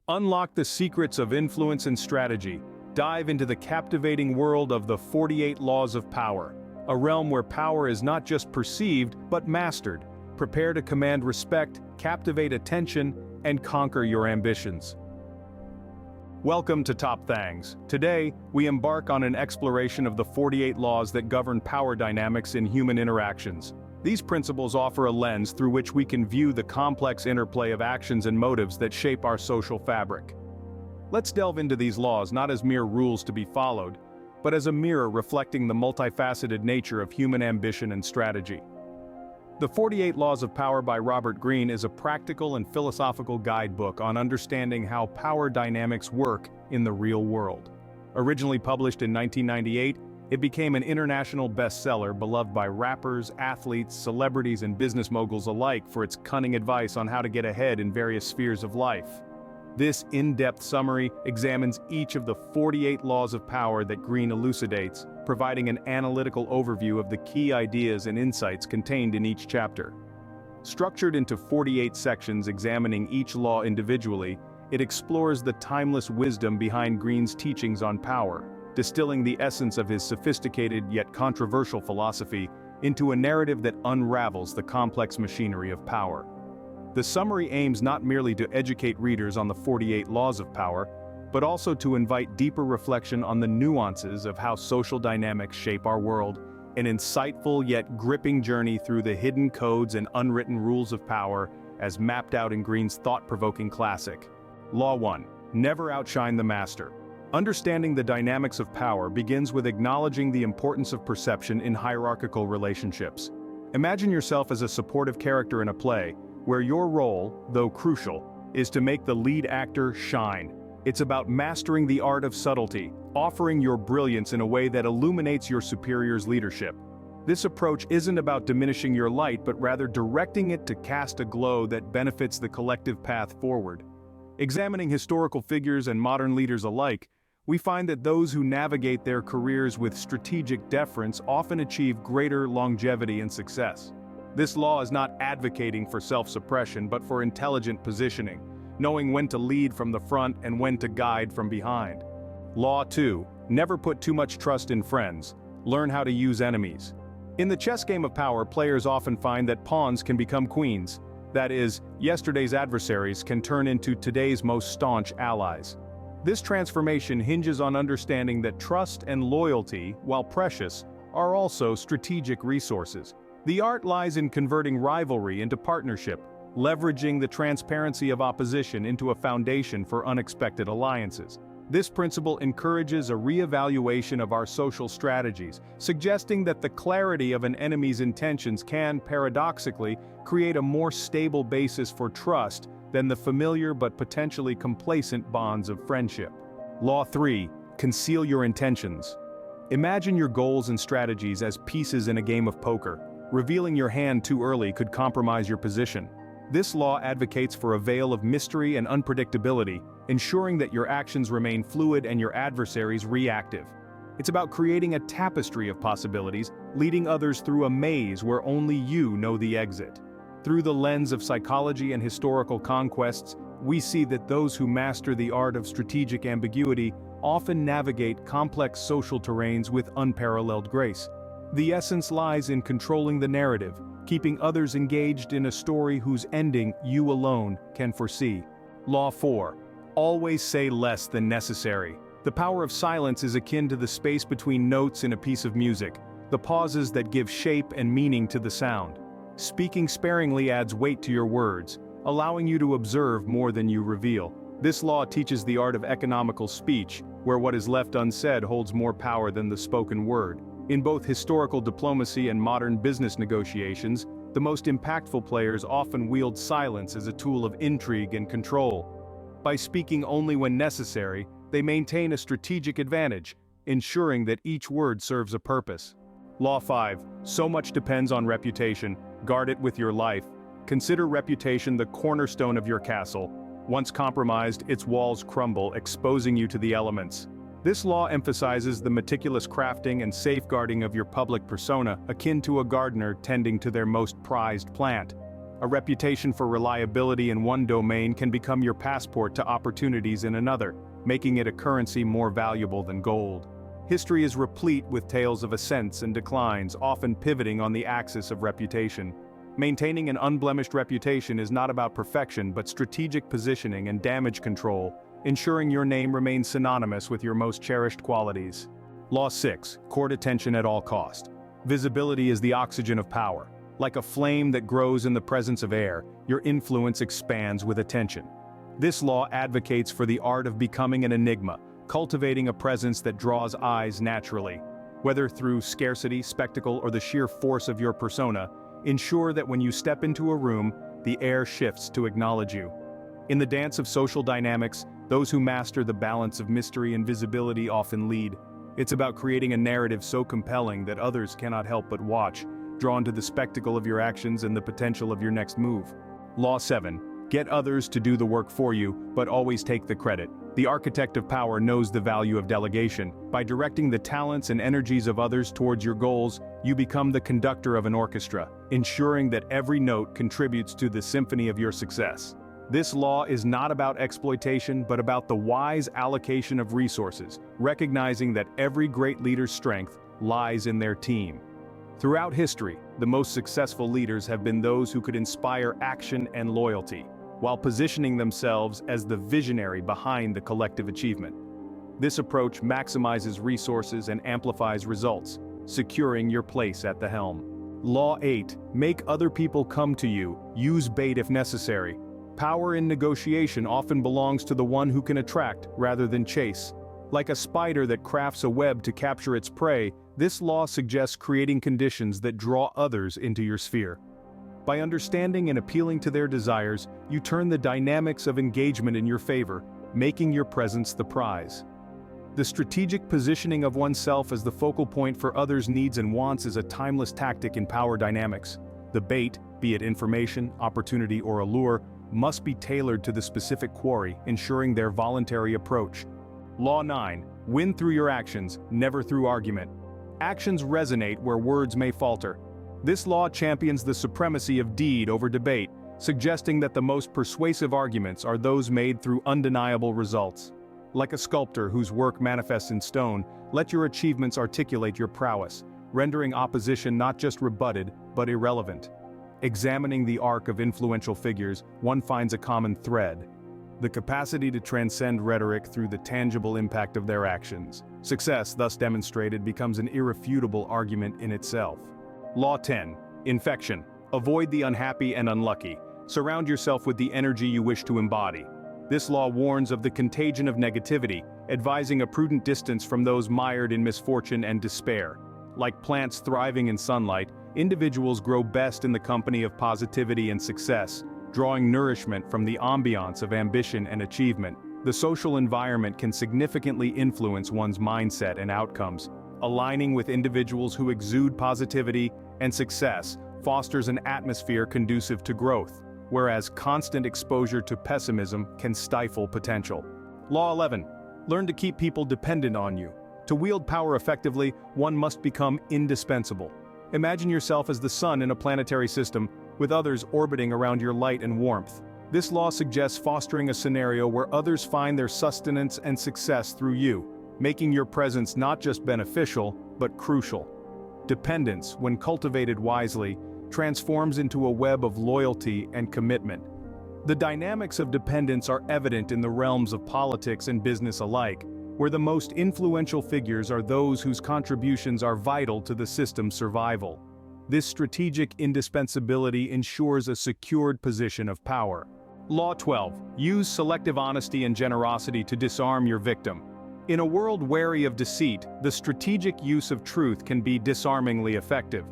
Unlock the secrets of influence and strategy. Dive into the captivating world of the 48 Laws of Power, a realm where power is not just perceived, but mastered. Prepare to command respect, captivate attention, and conquer your ambitions. Welcome to Top Thangs. Today, we embark on an exploration of the 48 laws that govern power dynamics in human interactions. These principles offer a lens through which we can view the complex interplay of actions and motives that shape our social fabric. Let's delve into these laws not as mere rules to be followed, but as a mirror reflecting the multifaceted nature of human ambition and strategy. The 48 Laws of Power by Robert Greene is a practical and philosophical guidebook on understanding how power dynamics work in the real world. Originally published in 1998, it became an international bestseller beloved by rappers, athletes, celebrities, and business moguls alike for its cunning advice on how to get ahead in various spheres of life. This in-depth summary examines each of the 48 laws of power that Greene elucidates, providing an analytical overview of the key ideas and insights contained in each chapter. Structured into 48 sections examining each law individually, it explores the timeless wisdom behind Greene's teachings on power, distilling the essence of his sophisticated yet controversial philosophy into a narrative that unravels the complex machinery of power. The summary aims not merely to educate readers on the 48 laws of power, but also to invite deeper reflection on the nuances of how social dynamics shape our world, an insightful yet gripping journey through the hidden codes and unwritten rules of power, as mapped out in Greene's thought-provoking classic. Law 1. Never outshine the master. Understanding the dynamics of power begins with acknowledging the importance of perception in hierarchical relationships. Imagine yourself as a supportive character in a play, where your role, though crucial, is to make the lead actor shine. It's about mastering the art of subtlety, offering your brilliance in a way that illuminates your superior's leadership. This approach isn't about diminishing your light, but rather directing it to cast a glow that benefits the collective path forward. Examining historical figures and modern leaders alike, we find that those who navigate their careers with strategic deference often achieve greater longevity and success. This law is not advocating for self-suppression but for intelligent positioning, knowing when to lead from the front and when to guide from behind. Law 2. Never put too much trust in friends. Learn how to use enemies. In the chess game of power, players often find that pawns can become queens. That is, yesterday's adversaries can turn into today's most staunch allies. This transformation hinges on understanding that trust and loyalty, while precious, are also strategic resources. The art lies in converting rivalry into partnership, leveraging the transparency of opposition into a foundation for unexpected alliances. This principle encourages a re-evaluation of our social strategies, suggesting that the clarity of an enemy's intentions can, paradoxically, create a more stable basis for trust than the familiar but potentially complacent bonds of friendship. Law 3. Conceal your intentions. Imagine your goals and strategies as pieces in a game of poker. Revealing your hand too early could compromise your position. This law advocates for a veil of mystery and unpredictability, ensuring that your actions remain fluid and your adversaries reactive. It's about creating a tapestry of possibilities, leading others through a maze where only you know the exit. Through the lens of psychology and historical conquests, we see that those who master the art of strategic ambiguity often navigate complex social terrains with unparalleled grace. The essence lies in controlling the narrative, keeping others engaged in a story whose ending you alone can foresee. Law 4. Always say less than necessary. The power of silence is akin to the space between notes in a piece of music, the pauses that give shape and meaning to the sound. Speaking sparingly adds weight to your words, allowing you to observe more than you reveal. This law teaches the art of economical speech, where what is left unsaid holds more power than the spoken word. In both historical diplomacy and modern business negotiations, the most impactful players often wield silence as a tool of intrigue and control. By speaking only when necessary, they maintain a strategic advantage, ensuring that each word serves a purpose. Law 5. So much depends on reputation. Guard it with your life. Consider reputation the cornerstone of your castle. Once compromised, its walls crumble, exposing you to the elements. This law emphasizes the meticulous crafting and safeguarding of your public persona, akin to a gardener tending to their most prized plant. A reputation for reliability in one domain can become your passport to opportunities in another, making it a currency more valuable than gold. History is replete with tales of ascents and declines, often pivoting on the axis of reputation. Maintaining an unblemished reputation is not about perfection but strategic positioning and damage control, ensuring your name remains synonymous with your most cherished qualities. Law 6. Court attention at all cost. Visibility is the oxygen of power. Like a flame that grows in the presence of air, your influence expands with attention. This law advocates for the art of becoming an enigma, cultivating a presence that draws eyes naturally. Whether through scarcity, spectacle, or the sheer force of your persona, ensure that when you step into a room, the air shifts to acknowledge you. In the dance of social dynamics, those who master the balance of mystery and visibility often lead. It's about creating a narrative so compelling that others cannot help but watch, drawn to the spectacle of your actions and the potential of your next move. Law 7. Get others to do the work for you, but always take the credit. The architect of power knows the value of delegation. By directing the talents and energies of others towards your goals, you become the conductor of an orchestra, ensuring that every note contributes to the symphony of your success. This law is not about exploitation but about the wise allocation of resources, recognizing that every great leader's strength lies in their team. Throughout history, the most successful leaders have been those who could inspire action and loyalty, while positioning themselves as the visionary behind the collective achievement. This approach maximizes resources and amplifies results, securing your place at the helm. Law 8. Make other people come to you, use bait if necessary. Power in negotiation often belongs to the one who can attract rather than chase. Like a spider that crafts a web to capture its prey, this law suggests creating conditions that draw others into your sphere. By understanding and appealing to their desires, you turn the dynamics of engagement in your favor, making your presence the prize. The strategic positioning of oneself as the focal point for others' needs and wants is a timeless tactic in power dynamics. The bait, be it information, opportunity, or allure, must be tailored to the specific quarry, ensuring their voluntary approach. Law 9. Win through your actions, never through argument. Actions resonate where words may falter. This law champions the supremacy of deed over debate, suggesting that the most persuasive arguments are those made through undeniable results. Like a sculptor whose work manifests in stone, let your achievements articulate your prowess, rendering opposition not just rebutted, but irrelevant. Examining the arc of influential figures, one finds a common thread: the capacity to transcend rhetoric through the tangible impact of their actions. Success, thus demonstrated, becomes an irrefutable argument in itself. Law 10. Infection. Avoid the unhappy and unlucky. Surround yourself with the energy you wish to embody. This law warns of the contagion of negativity, advising a prudent distance from those mired in misfortune and despair. Like plants thriving in sunlight, individuals grow best in the company of positivity and success, drawing nourishment from the ambiance of ambition and achievement. The social environment can significantly influence one's mindset and outcomes. Aligning with individuals who exude positivity and success fosters an atmosphere conducive to growth, whereas constant exposure to pessimism can stifle potential. Law 11. Learn to keep people dependent on you. To wield power effectively, one must become indispensable. Imagine yourself as the sun in a planetary system, with others orbiting around your light and warmth. This law suggests fostering a scenario where others find their sustenance and success through you, making your presence not just beneficial, but crucial. Dependence, when cultivated wisely, transforms into a web of loyalty and commitment. The dynamics of dependence are evident in the realms of politics and business alike, where the most influential figures are those whose contributions are vital to the system's survival. This strategic indispensability ensures a secured position of power. Law 12. Use selective honesty and generosity to disarm your victim. In a world wary of deceit, the strategic use of truth can be disarmingly effective.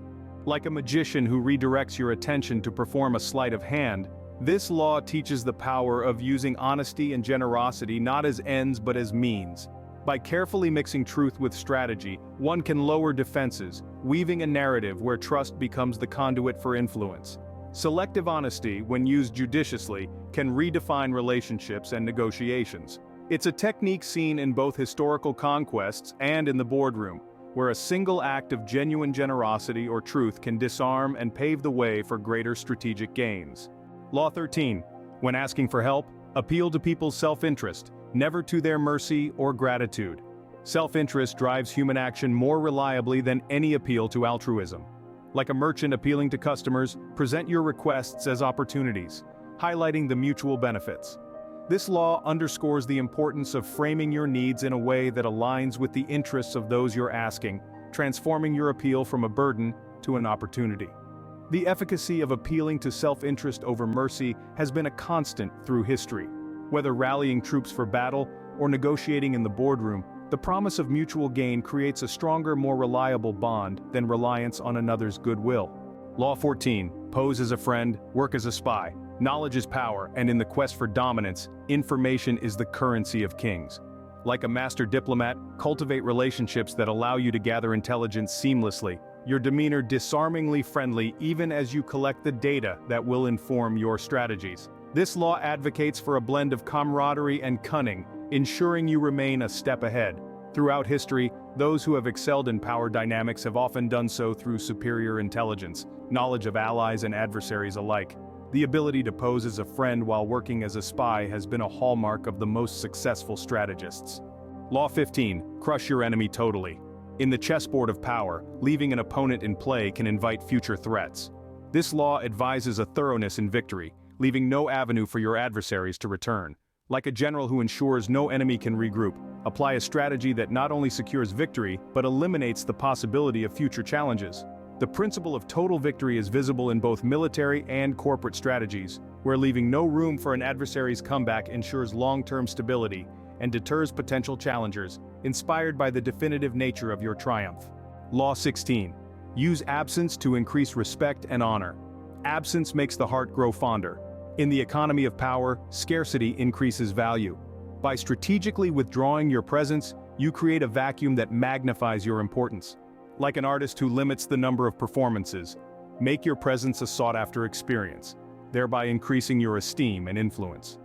Like a magician who redirects your attention to perform a sleight of hand, this law teaches the power of using honesty and generosity not as ends but as means. By carefully mixing truth with strategy, one can lower defenses, weaving a narrative where trust becomes the conduit for influence. Selective honesty, when used judiciously, can redefine relationships and negotiations. It's a technique seen in both historical conquests and in the boardroom, where a single act of genuine generosity or truth can disarm and pave the way for greater strategic gains. Law 13. When asking for help, appeal to people's self-interest, never to their mercy or gratitude. Self-interest drives human action more reliably than any appeal to altruism. Like a merchant appealing to customers, present your requests as opportunities, highlighting the mutual benefits. This law underscores the importance of framing your needs in a way that aligns with the interests of those you're asking, transforming your appeal from a burden to an opportunity. The efficacy of appealing to self-interest over mercy has been a constant through history. Whether rallying troops for battle or negotiating in the boardroom, the promise of mutual gain creates a stronger, more reliable bond than reliance on another's goodwill. Law 14. Pose as a friend, work as a spy. Knowledge is power, and in the quest for dominance, information is the currency of kings. Like a master diplomat, cultivate relationships that allow you to gather intelligence seamlessly, your demeanor disarmingly friendly even as you collect the data that will inform your strategies. This law advocates for a blend of camaraderie and cunning, ensuring you remain a step ahead. Throughout history, those who have excelled in power dynamics have often done so through superior intelligence, knowledge of allies and adversaries alike. The ability to pose as a friend while working as a spy has been a hallmark of the most successful strategists. Law 15. Crush your enemy totally. In the chessboard of power, leaving an opponent in play can invite future threats. This law advises a thoroughness in victory, leaving no avenue for your adversaries to return. Like a general who ensures no enemy can regroup, apply a strategy that not only secures victory, but eliminates the possibility of future challenges. The principle of total victory is visible in both military and corporate strategies, where leaving no room for an adversary's comeback ensures long-term stability and deters potential challengers, inspired by the definitive nature of your triumph. Law 16. Use absence to increase respect and honor. Absence makes the heart grow fonder. In the economy of power, scarcity increases value. By strategically withdrawing your presence, you create a vacuum that magnifies your importance. Like an artist who limits the number of performances, make your presence a sought-after experience, thereby increasing your esteem and influence.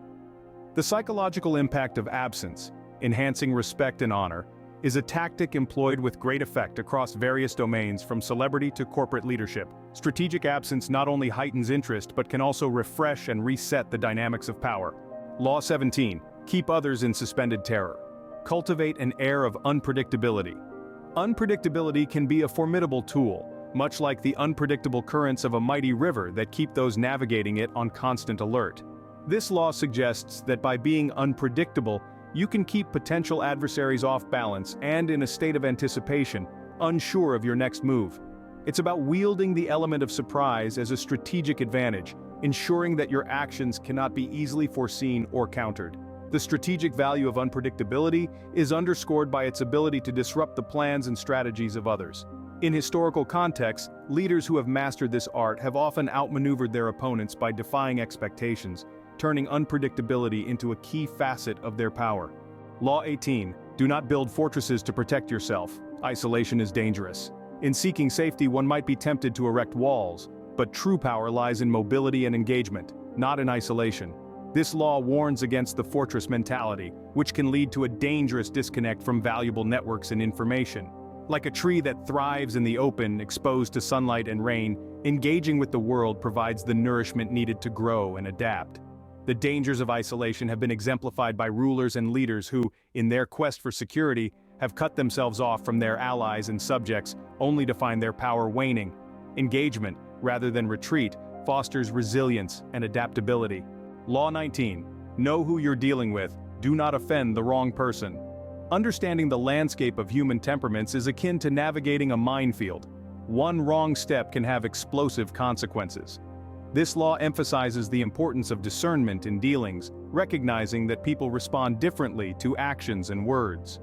The psychological impact of absence, enhancing respect and honor, is a tactic employed with great effect across various domains from celebrity to corporate leadership. Strategic absence not only heightens interest but can also refresh and reset the dynamics of power. Law 17. Keep others in suspended terror. Cultivate an air of unpredictability. Unpredictability can be a formidable tool, much like the unpredictable currents of a mighty river that keep those navigating it on constant alert. This law suggests that by being unpredictable, you can keep potential adversaries off balance and in a state of anticipation, unsure of your next move. It's about wielding the element of surprise as a strategic advantage, ensuring that your actions cannot be easily foreseen or countered. The strategic value of unpredictability is underscored by its ability to disrupt the plans and strategies of others. In historical contexts, leaders who have mastered this art have often outmaneuvered their opponents by defying expectations, turning unpredictability into a key facet of their power. Law 18. Do not build fortresses to protect yourself. Isolation is dangerous. In seeking safety, one might be tempted to erect walls, but true power lies in mobility and engagement, not in isolation. This law warns against the fortress mentality, which can lead to a dangerous disconnect from valuable networks and information. Like a tree that thrives in the open, exposed to sunlight and rain, engaging with the world provides the nourishment needed to grow and adapt. The dangers of isolation have been exemplified by rulers and leaders who, in their quest for security, have cut themselves off from their allies and subjects, only to find their power waning. Engagement, rather than retreat, fosters resilience and adaptability. Law 19. Know who you're dealing with. Do not offend the wrong person. Understanding the landscape of human temperaments is akin to navigating a minefield. One wrong step can have explosive consequences. This law emphasizes the importance of discernment in dealings, recognizing that people respond differently to actions and words.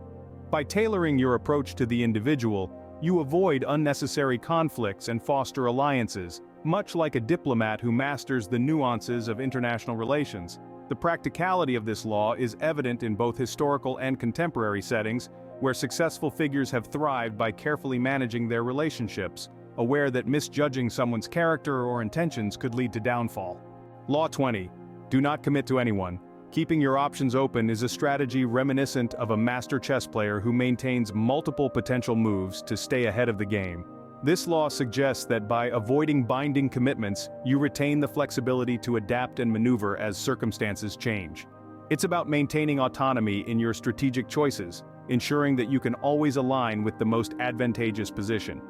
By tailoring your approach to the individual, you avoid unnecessary conflicts and foster alliances, much like a diplomat who masters the nuances of international relations. The practicality of this law is evident in both historical and contemporary settings, where successful figures have thrived by carefully managing their relationships, aware that misjudging someone's character or intentions could lead to downfall. Law 20. Do not commit to anyone. Keeping your options open is a strategy reminiscent of a master chess player who maintains multiple potential moves to stay ahead of the game. This law suggests that by avoiding binding commitments, you retain the flexibility to adapt and maneuver as circumstances change. It's about maintaining autonomy in your strategic choices, ensuring that you can always align with the most advantageous position.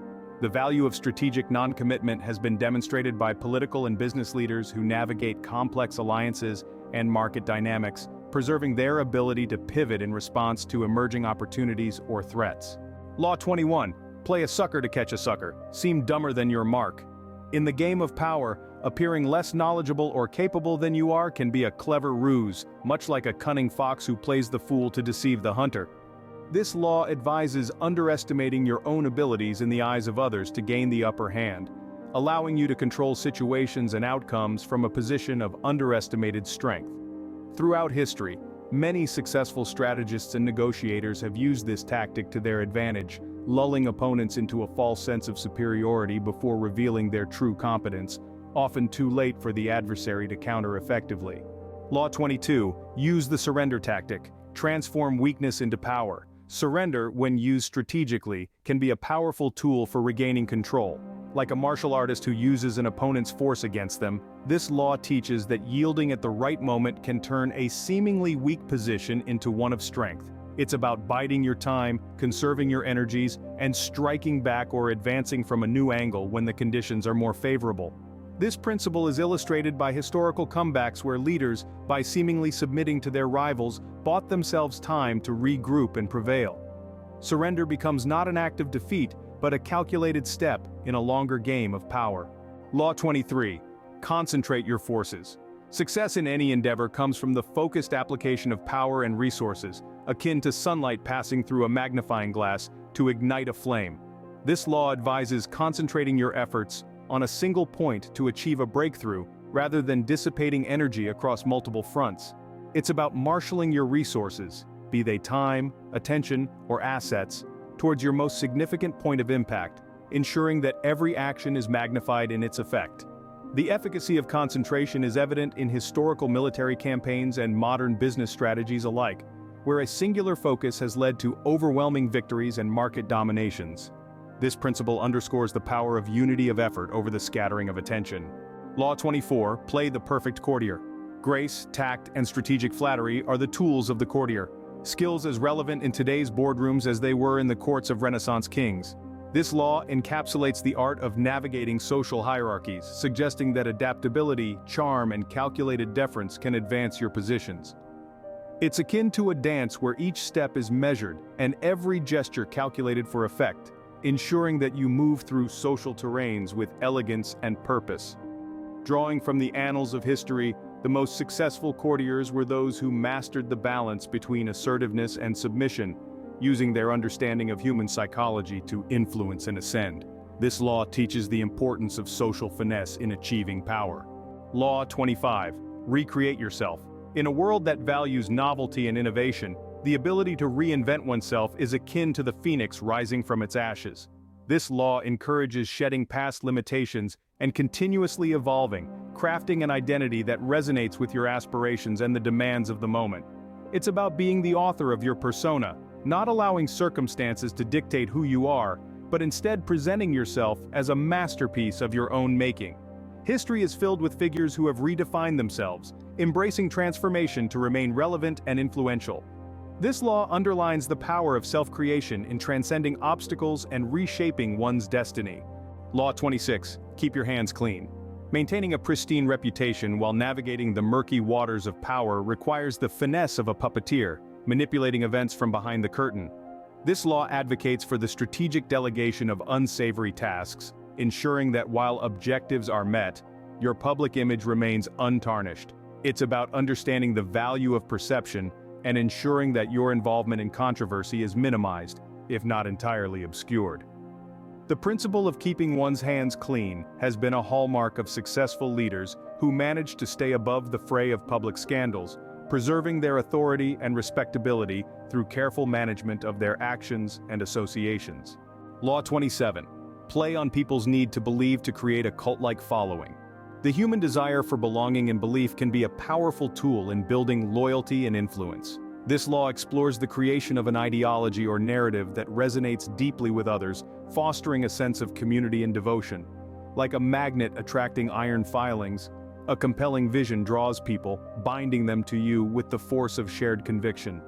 The value of strategic non-commitment has been demonstrated by political and business leaders who navigate complex alliances and market dynamics, preserving their ability to pivot in response to emerging opportunities or threats. Law 21. Play a sucker to catch a sucker. Seem dumber than your mark. In the game of power, appearing less knowledgeable or capable than you are can be a clever ruse, much like a cunning fox who plays the fool to deceive the hunter. This law advises underestimating your own abilities in the eyes of others to gain the upper hand, allowing you to control situations and outcomes from a position of underestimated strength. Throughout history, many successful strategists and negotiators have used this tactic to their advantage, lulling opponents into a false sense of superiority before revealing their true competence, often too late for the adversary to counter effectively. Law 22. Use the surrender tactic. Transform weakness into power. Surrender, when used strategically, can be a powerful tool for regaining control. Like a martial artist who uses an opponent's force against them, this law teaches that yielding at the right moment can turn a seemingly weak position into one of strength. It's about biding your time, conserving your energies, and striking back or advancing from a new angle when the conditions are more favorable. This principle is illustrated by historical comebacks where leaders, by seemingly submitting to their rivals, bought themselves time to regroup and prevail. Surrender becomes not an act of defeat, but a calculated step in a longer game of power. Law 23. Concentrate your forces. Success in any endeavor comes from the focused application of power and resources, akin to sunlight passing through a magnifying glass to ignite a flame. This law advises concentrating your efforts on a single point to achieve a breakthrough, rather than dissipating energy across multiple fronts. It's about marshaling your resources, be they time, attention, or assets, towards your most significant point of impact, ensuring that every action is magnified in its effect. The efficacy of concentration is evident in historical military campaigns and modern business strategies alike, where a singular focus has led to overwhelming victories and market dominations. This principle underscores the power of unity of effort over the scattering of attention. Law 24. Play the perfect courtier. Grace, tact, and strategic flattery are the tools of the courtier, skills as relevant in today's boardrooms as they were in the courts of Renaissance kings. This law encapsulates the art of navigating social hierarchies, suggesting that adaptability, charm, and calculated deference can advance your positions. It's akin to a dance where each step is measured and every gesture calculated for effect, ensuring that you move through social terrains with elegance and purpose. Drawing from the annals of history, the most successful courtiers were those who mastered the balance between assertiveness and submission, using their understanding of human psychology to influence and ascend. This law teaches the importance of social finesse in achieving power. Law 25. Recreate yourself. In a world that values novelty and innovation, the ability to reinvent oneself is akin to the phoenix rising from its ashes. This law encourages shedding past limitations and continuously evolving, crafting an identity that resonates with your aspirations and the demands of the moment. It's about being the author of your persona, not allowing circumstances to dictate who you are, but instead presenting yourself as a masterpiece of your own making. History is filled with figures who have redefined themselves, embracing transformation to remain relevant and influential. This law underlines the power of self-creation in transcending obstacles and reshaping one's destiny. Law 26. Keep your hands clean. Maintaining a pristine reputation while navigating the murky waters of power requires the finesse of a puppeteer, manipulating events from behind the curtain. This law advocates for the strategic delegation of unsavory tasks, ensuring that while objectives are met, your public image remains untarnished. It's about understanding the value of perception and ensuring that your involvement in controversy is minimized, if not entirely obscured. The principle of keeping one's hands clean has been a hallmark of successful leaders who manage to stay above the fray of public scandals, preserving their authority and respectability through careful management of their actions and associations. Law 27. Play on people's need to believe to create a cult-like following. The human desire for belonging and belief can be a powerful tool in building loyalty and influence. This law explores the creation of an ideology or narrative that resonates deeply with others, fostering a sense of community and devotion. Like a magnet attracting iron filings, a compelling vision draws people, binding them to you with the force of shared conviction.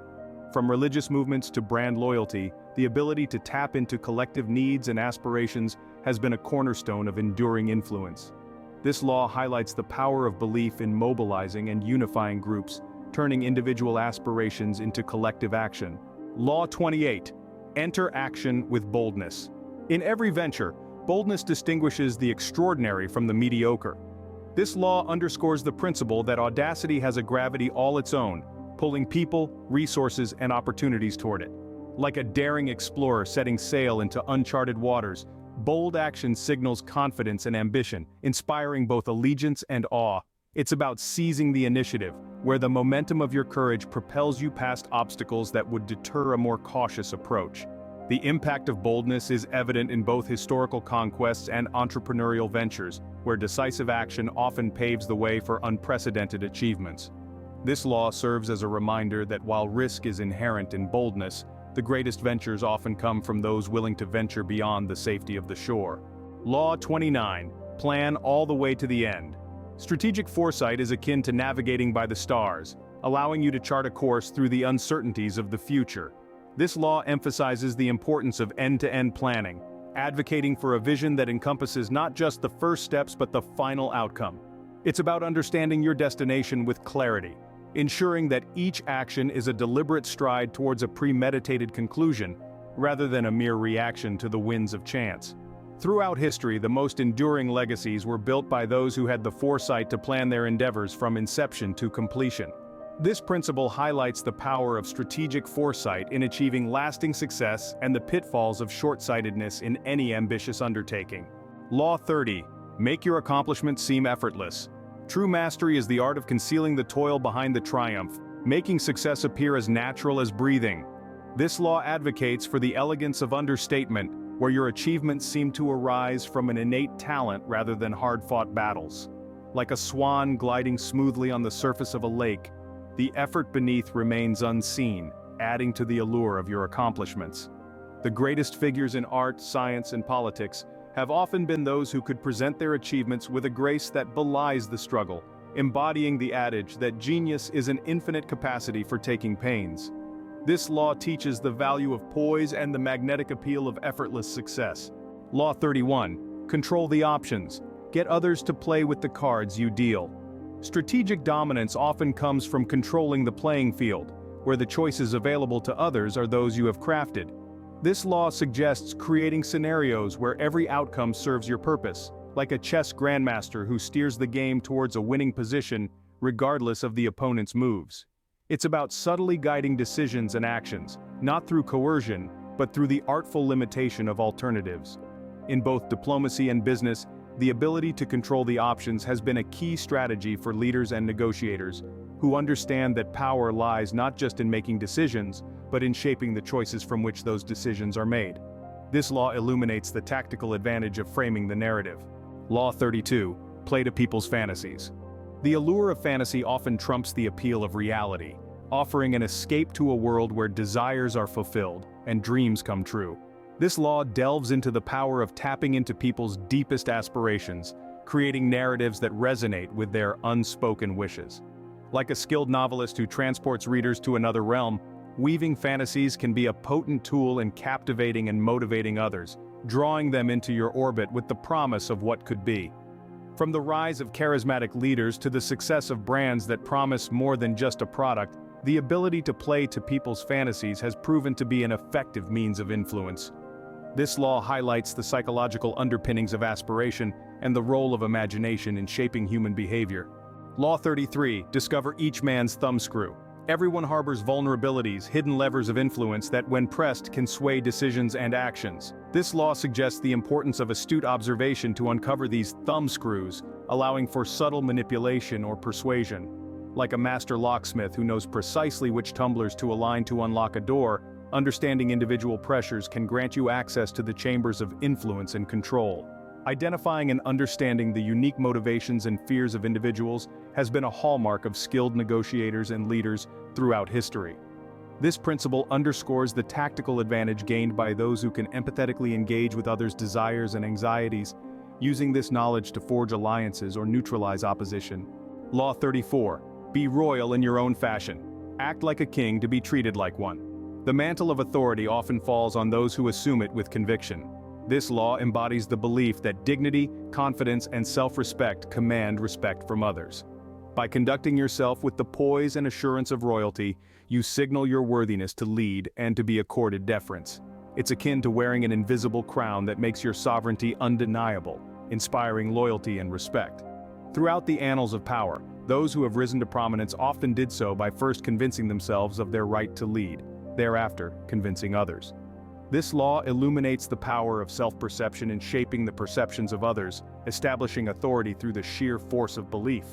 From religious movements to brand loyalty, the ability to tap into collective needs and aspirations has been a cornerstone of enduring influence. This law highlights the power of belief in mobilizing and unifying groups, turning individual aspirations into collective action. Law 28. Enter action with boldness. In every venture, boldness distinguishes the extraordinary from the mediocre. This law underscores the principle that audacity has a gravity all its own, pulling people, resources, and opportunities toward it. Like a daring explorer setting sail into uncharted waters, bold action signals confidence and ambition, inspiring both allegiance and awe. It's about seizing the initiative, where the momentum of your courage propels you past obstacles that would deter a more cautious approach. The impact of boldness is evident in both historical conquests and entrepreneurial ventures, where decisive action often paves the way for unprecedented achievements. This law serves as a reminder that while risk is inherent in boldness, the greatest ventures often come from those willing to venture beyond the safety of the shore. Law 29. Plan all the way to the end. Strategic foresight is akin to navigating by the stars, allowing you to chart a course through the uncertainties of the future. This law emphasizes the importance of end-to-end planning, advocating for a vision that encompasses not just the first steps but the final outcome. It's about understanding your destination with clarity, ensuring that each action is a deliberate stride towards a premeditated conclusion, rather than a mere reaction to the winds of chance. Throughout history, the most enduring legacies were built by those who had the foresight to plan their endeavors from inception to completion. This principle highlights the power of strategic foresight in achieving lasting success and the pitfalls of short-sightedness in any ambitious undertaking. Law 30. Make your accomplishments seem effortless. True mastery is the art of concealing the toil behind the triumph, making success appear as natural as breathing. This law advocates for the elegance of understatement, where your achievements seem to arise from an innate talent rather than hard-fought battles. Like a swan gliding smoothly on the surface of a lake, the effort beneath remains unseen, adding to the allure of your accomplishments. The greatest figures in art, science, and politics have often been those who could present their achievements with a grace that belies the struggle, embodying the adage that genius is an infinite capacity for taking pains. This law teaches the value of poise and the magnetic appeal of effortless success. Law 31. Control the options. Get others to play with the cards you deal. Strategic dominance often comes from controlling the playing field, where the choices available to others are those you have crafted. This law suggests creating scenarios where every outcome serves your purpose, like a chess grandmaster who steers the game towards a winning position regardless of the opponent's moves. It's about subtly guiding decisions and actions, not through coercion, but through the artful limitation of alternatives. In both diplomacy and business, the ability to control the options has been a key strategy for leaders and negotiators, who understand that power lies not just in making decisions, but in shaping the choices from which those decisions are made. This law illuminates the tactical advantage of framing the narrative. Law 32. Play to people's fantasies. The allure of fantasy often trumps the appeal of reality, offering an escape to a world where desires are fulfilled and dreams come true. This law delves into the power of tapping into people's deepest aspirations, creating narratives that resonate with their unspoken wishes. Like a skilled novelist who transports readers to another realm, weaving fantasies can be a potent tool in captivating and motivating others, drawing them into your orbit with the promise of what could be. From the rise of charismatic leaders to the success of brands that promise more than just a product, the ability to play to people's fantasies has proven to be an effective means of influence. This law highlights the psychological underpinnings of aspiration and the role of imagination in shaping human behavior. Law 33. Discover each man's thumbscrew. Everyone harbors vulnerabilities, hidden levers of influence that, when pressed, can sway decisions and actions. This law suggests the importance of astute observation to uncover these thumbscrews, allowing for subtle manipulation or persuasion. Like a master locksmith who knows precisely which tumblers to align to unlock a door, understanding individual pressures can grant you access to the chambers of influence and control. Identifying and understanding the unique motivations and fears of individuals has been a hallmark of skilled negotiators and leaders throughout history. This principle underscores the tactical advantage gained by those who can empathetically engage with others' desires and anxieties, using this knowledge to forge alliances or neutralize opposition. Law 34. Be royal in your own fashion. Act like a king to be treated like one. The mantle of authority often falls on those who assume it with conviction. This law embodies the belief that dignity, confidence, and self-respect command respect from others. By conducting yourself with the poise and assurance of royalty, you signal your worthiness to lead and to be accorded deference. It's akin to wearing an invisible crown that makes your sovereignty undeniable, inspiring loyalty and respect. Throughout the annals of power, those who have risen to prominence often did so by first convincing themselves of their right to lead, thereafter convincing others. This law illuminates the power of self-perception in shaping the perceptions of others, establishing authority through the sheer force of belief.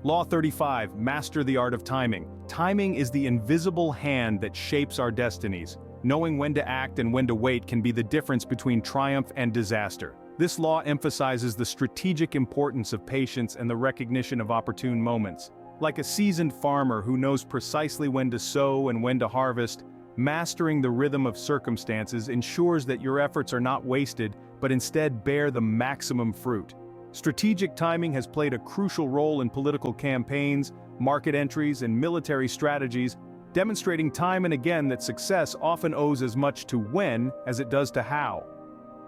Law 35. Master the art of timing. Timing is the invisible hand that shapes our destinies. Knowing when to act and when to wait can be the difference between triumph and disaster. This law emphasizes the strategic importance of patience and the recognition of opportune moments. Like a seasoned farmer who knows precisely when to sow and when to harvest, mastering the rhythm of circumstances ensures that your efforts are not wasted, but instead bear the maximum fruit. Strategic timing has played a crucial role in political campaigns, market entries, and military strategies, demonstrating time and again that success often owes as much to when as it does to how.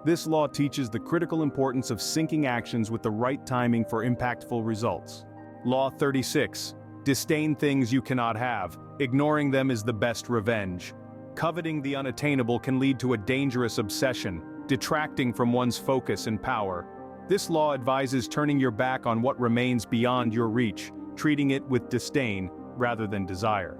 This law teaches the critical importance of syncing actions with the right timing for impactful results. Law 36. Disdain things you cannot have. Ignoring them is the best revenge. Coveting the unattainable can lead to a dangerous obsession, detracting from one's focus and power. This law advises turning your back on what remains beyond your reach, treating it with disdain rather than desire.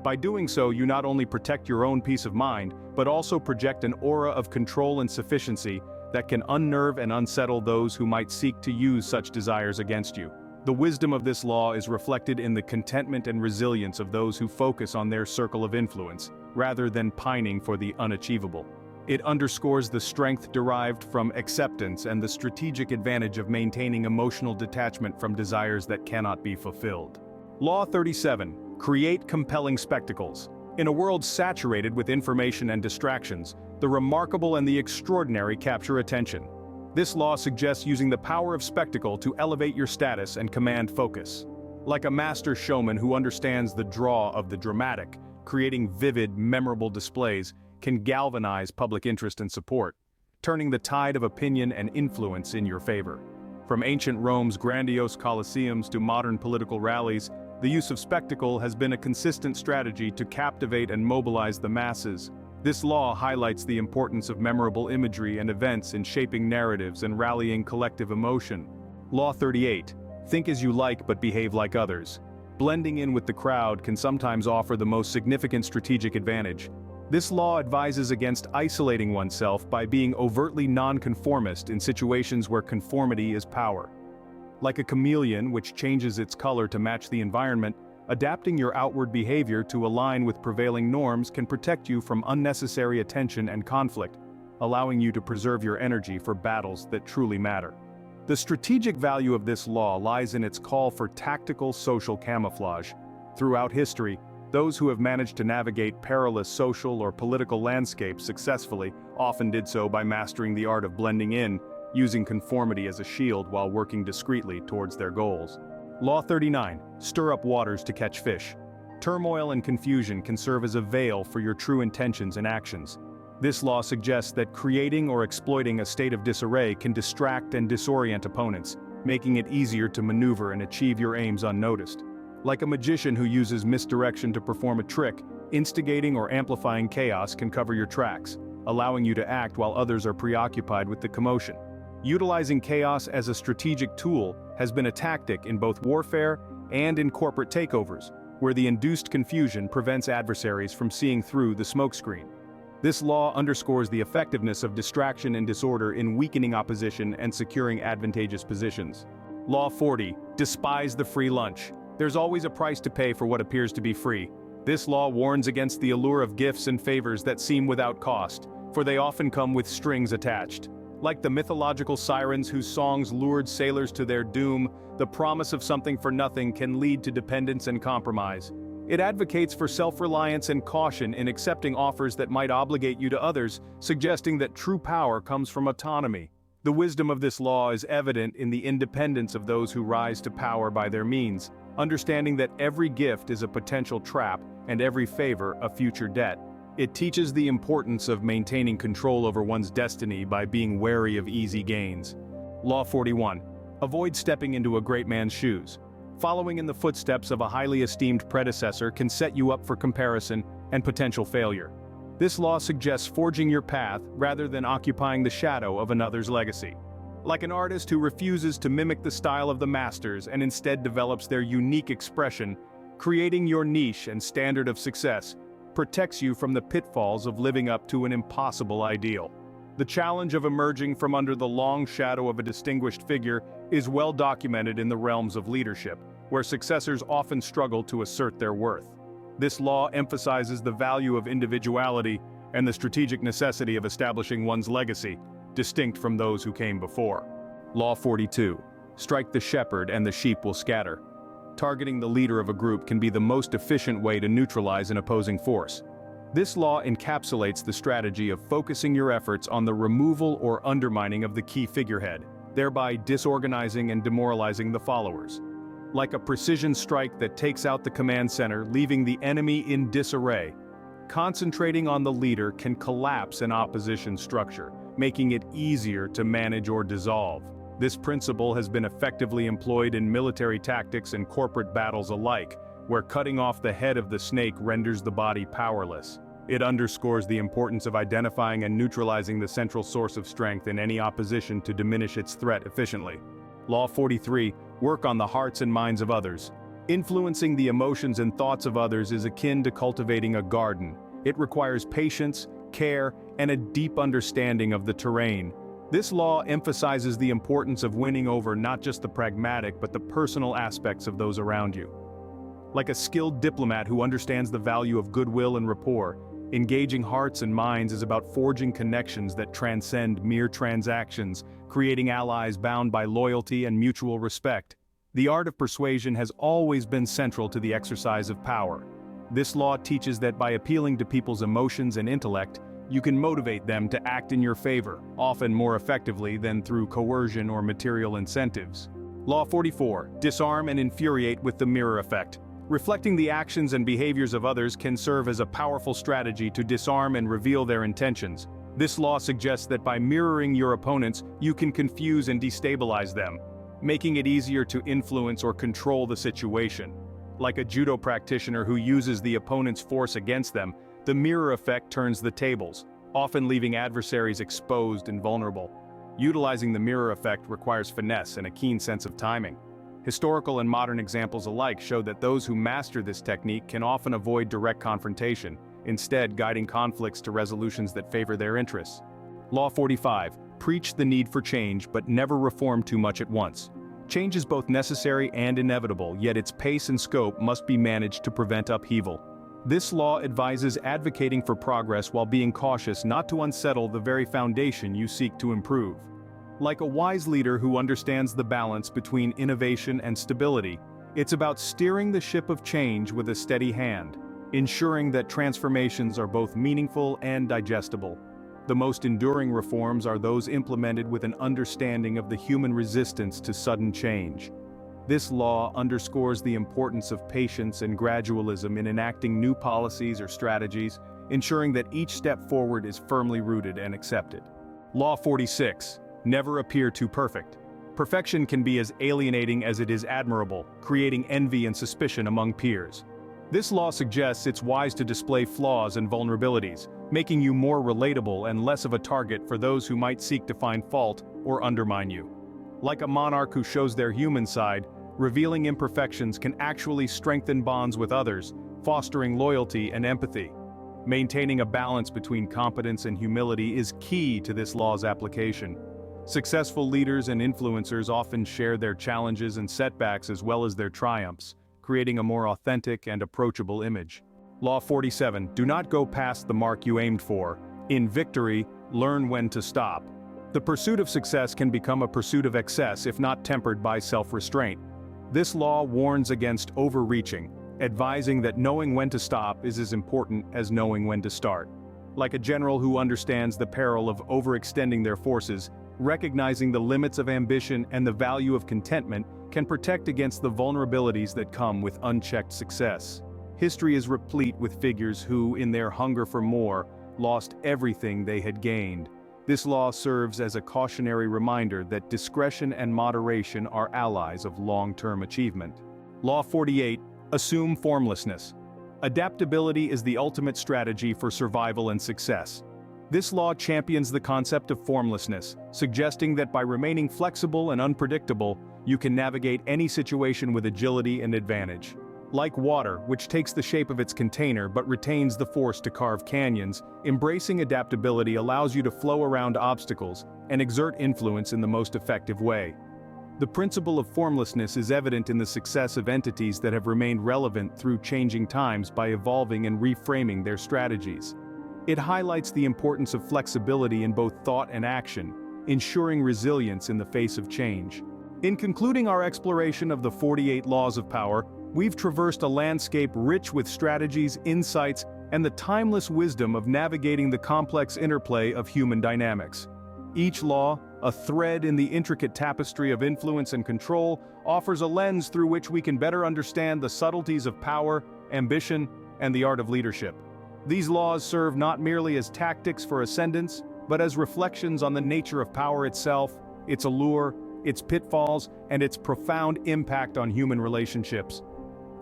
By doing so, you not only protect your own peace of mind, but also project an aura of control and sufficiency that can unnerve and unsettle those who might seek to use such desires against you. The wisdom of this law is reflected in the contentment and resilience of those who focus on their circle of influence, rather than pining for the unachievable. It underscores the strength derived from acceptance and the strategic advantage of maintaining emotional detachment from desires that cannot be fulfilled. Law 37. Create compelling spectacles. In a world saturated with information and distractions, the remarkable and the extraordinary capture attention. This law suggests using the power of spectacle to elevate your status and command focus. Like a master showman who understands the draw of the dramatic, creating vivid, memorable displays can galvanize public interest and support, turning the tide of opinion and influence in your favor. From ancient Rome's grandiose colosseums to modern political rallies, the use of spectacle has been a consistent strategy to captivate and mobilize the masses. This law highlights the importance of memorable imagery and events in shaping narratives and rallying collective emotion. Law 38. Think as you like but behave like others. Blending in with the crowd can sometimes offer the most significant strategic advantage. This law advises against isolating oneself by being overtly nonconformist in situations where conformity is power. Like a chameleon which changes its color to match the environment, adapting your outward behavior to align with prevailing norms can protect you from unnecessary attention and conflict, allowing you to preserve your energy for battles that truly matter. The strategic value of this law lies in its call for tactical social camouflage. Throughout history, those who have managed to navigate perilous social or political landscapes successfully often did so by mastering the art of blending in, using conformity as a shield while working discreetly towards their goals. Law 39. Stir up waters to catch fish. Turmoil and confusion can serve as a veil for your true intentions and actions. This law suggests that creating or exploiting a state of disarray can distract and disorient opponents, making it easier to maneuver and achieve your aims unnoticed. Like a magician who uses misdirection to perform a trick, instigating or amplifying chaos can cover your tracks, allowing you to act while others are preoccupied with the commotion. Utilizing chaos as a strategic tool has been a tactic in both warfare and in corporate takeovers, where the induced confusion prevents adversaries from seeing through the smokescreen. This law underscores the effectiveness of distraction and disorder in weakening opposition and securing advantageous positions. Law 40. Despise the free lunch. There's always a price to pay for what appears to be free. This law warns against the allure of gifts and favors that seem without cost, for they often come with strings attached. Like the mythological sirens whose songs lured sailors to their doom, the promise of something for nothing can lead to dependence and compromise. It advocates for self-reliance and caution in accepting offers that might obligate you to others, suggesting that true power comes from autonomy. The wisdom of this law is evident in the independence of those who rise to power by their means, understanding that every gift is a potential trap and every favor a future debt. It teaches the importance of maintaining control over one's destiny by being wary of easy gains. Law 41. Avoid stepping into a great man's shoes. Following in the footsteps of a highly esteemed predecessor can set you up for comparison and potential failure. This law suggests forging your path rather than occupying the shadow of another's legacy. Like an artist who refuses to mimic the style of the masters and instead develops their unique expression, creating your niche and standard of success protects you from the pitfalls of living up to an impossible ideal. The challenge of emerging from under the long shadow of a distinguished figure is well documented in the realms of leadership, where successors often struggle to assert their worth. This law emphasizes the value of individuality and the strategic necessity of establishing one's legacy, distinct from those who came before. Law 42. Strike the shepherd and the sheep will scatter. Targeting the leader of a group can be the most efficient way to neutralize an opposing force. This law encapsulates the strategy of focusing your efforts on the removal or undermining of the key figurehead, thereby disorganizing and demoralizing the followers. Like a precision strike that takes out the command center, leaving the enemy in disarray, concentrating on the leader can collapse an opposition structure, making it easier to manage or dissolve. This principle has been effectively employed in military tactics and corporate battles alike, where cutting off the head of the snake renders the body powerless. It underscores the importance of identifying and neutralizing the central source of strength in any opposition to diminish its threat efficiently. Law 43. Work on the hearts and minds of others. Influencing the emotions and thoughts of others is akin to cultivating a garden. It requires patience, care, and a deep understanding of the terrain. This law emphasizes the importance of winning over not just the pragmatic but the personal aspects of those around you. Like a skilled diplomat who understands the value of goodwill and rapport, engaging hearts and minds is about forging connections that transcend mere transactions, creating allies bound by loyalty and mutual respect. The art of persuasion has always been central to the exercise of power. This law teaches that by appealing to people's emotions and intellect, you can motivate them to act in your favor, often more effectively than through coercion or material incentives. Law 44. Disarm and infuriate with the mirror effect. Reflecting the actions and behaviors of others can serve as a powerful strategy to disarm and reveal their intentions. This law suggests that by mirroring your opponents, you can confuse and destabilize them, making it easier to influence or control the situation. Like a judo practitioner who uses the opponent's force against them, the mirror effect turns the tables, often leaving adversaries exposed and vulnerable. Utilizing the mirror effect requires finesse and a keen sense of timing. Historical and modern examples alike show that those who master this technique can often avoid direct confrontation, instead guiding conflicts to resolutions that favor their interests. Law 45. Preach the need for change but never reform too much at once. Change is both necessary and inevitable, yet its pace and scope must be managed to prevent upheaval. This law advises advocating for progress while being cautious not to unsettle the very foundation you seek to improve. Like a wise leader who understands the balance between innovation and stability, it's about steering the ship of change with a steady hand, ensuring that transformations are both meaningful and digestible. The most enduring reforms are those implemented with an understanding of the human resistance to sudden change. This law underscores the importance of patience and gradualism in enacting new policies or strategies, ensuring that each step forward is firmly rooted and accepted. Law 46. Never appear too perfect. Perfection can be as alienating as it is admirable, creating envy and suspicion among peers. This law suggests it's wise to display flaws and vulnerabilities, making you more relatable and less of a target for those who might seek to find fault or undermine you. Like a monarch who shows their human side, revealing imperfections can actually strengthen bonds with others, fostering loyalty and empathy. Maintaining a balance between competence and humility is key to this law's application. Successful leaders and influencers often share their challenges and setbacks as well as their triumphs, creating a more authentic and approachable image. Law 47. Do not go past the mark you aimed for. In victory, learn when to stop. The pursuit of success can become a pursuit of excess if not tempered by self-restraint. This law warns against overreaching, advising that knowing when to stop is as important as knowing when to start. Like a general who understands the peril of overextending their forces, recognizing the limits of ambition and the value of contentment can protect against the vulnerabilities that come with unchecked success. History is replete with figures who, in their hunger for more, lost everything they had gained. This law serves as a cautionary reminder that discretion and moderation are allies of long-term achievement. Law 48. Assume formlessness. Adaptability is the ultimate strategy for survival and success. This law champions the concept of formlessness, suggesting that by remaining flexible and unpredictable, you can navigate any situation with agility and advantage. Like water, which takes the shape of its container but retains the force to carve canyons, embracing adaptability allows you to flow around obstacles and exert influence in the most effective way. The principle of formlessness is evident in the success of entities that have remained relevant through changing times by evolving and reframing their strategies. It highlights the importance of flexibility in both thought and action, ensuring resilience in the face of change. In concluding our exploration of the 48 laws of power, we've traversed a landscape rich with strategies, insights, and the timeless wisdom of navigating the complex interplay of human dynamics. Each law, a thread in the intricate tapestry of influence and control, offers a lens through which we can better understand the subtleties of power, ambition, and the art of leadership. These laws serve not merely as tactics for ascendance, but as reflections on the nature of power itself, its allure, its pitfalls, and its profound impact on human relationships.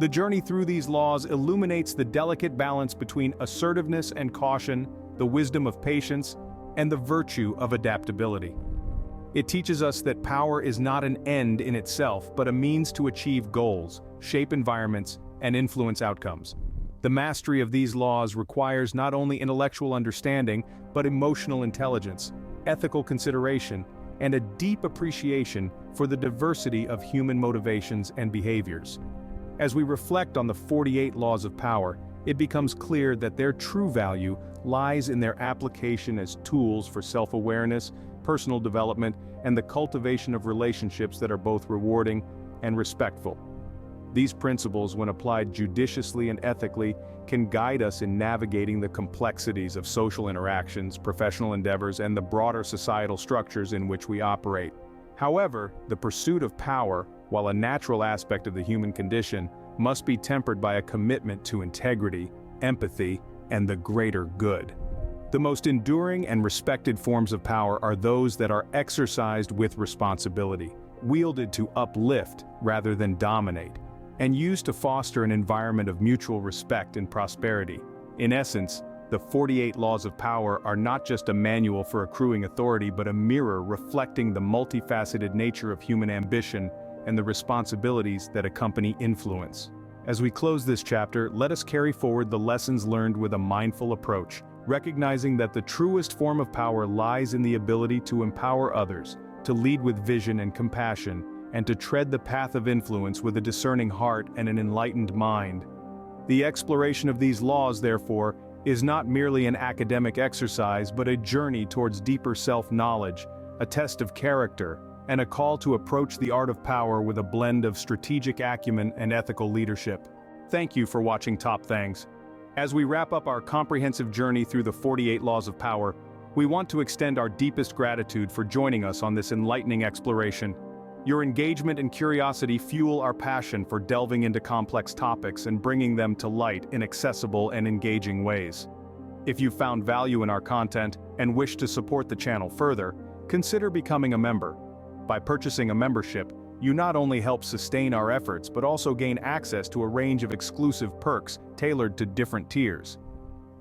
The journey through these laws illuminates the delicate balance between assertiveness and caution, the wisdom of patience, and the virtue of adaptability. It teaches us that power is not an end in itself, but a means to achieve goals, shape environments, and influence outcomes. The mastery of these laws requires not only intellectual understanding, but emotional intelligence, ethical consideration, and a deep appreciation for the diversity of human motivations and behaviors. As we reflect on the 48 laws of power, it becomes clear that their true value lies in their application as tools for self-awareness, personal development, and the cultivation of relationships that are both rewarding and respectful. These principles, when applied judiciously and ethically, can guide us in navigating the complexities of social interactions, professional endeavors, and the broader societal structures in which we operate. However, the pursuit of power, while a natural aspect of the human condition, must be tempered by a commitment to integrity, empathy, and the greater good. The most enduring and respected forms of power are those that are exercised with responsibility, wielded to uplift rather than dominate, and used to foster an environment of mutual respect and prosperity. In essence, the 48 laws of power are not just a manual for accruing authority, but a mirror reflecting the multifaceted nature of human ambition and the responsibilities that accompany influence. As we close this chapter, let us carry forward the lessons learned with a mindful approach, recognizing that the truest form of power lies in the ability to empower others, to lead with vision and compassion, and to tread the path of influence with a discerning heart and an enlightened mind. The exploration of these laws, therefore, is not merely an academic exercise but a journey towards deeper self-knowledge, a test of character, and a call to approach the art of power with a blend of strategic acumen and ethical leadership. Thank you for watching Top Thangs. As we wrap up our comprehensive journey through the 48 laws of power, we want to extend our deepest gratitude for joining us on this enlightening exploration. Your engagement and curiosity fuel our passion for delving into complex topics and bringing them to light in accessible and engaging ways. If you found value in our content and wish to support the channel further, consider becoming a member. By purchasing a membership, you not only help sustain our efforts but also gain access to a range of exclusive perks tailored to different tiers.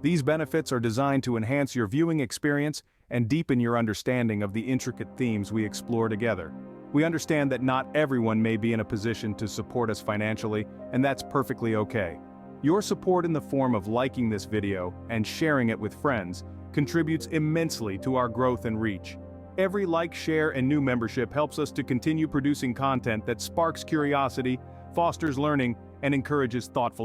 These benefits are designed to enhance your viewing experience and deepen your understanding of the intricate themes we explore together. We understand that not everyone may be in a position to support us financially, and that's perfectly okay. Your support in the form of liking this video and sharing it with friends contributes immensely to our growth and reach. Every like, share, and new membership helps us to continue producing content that sparks curiosity, fosters learning, and encourages thoughtful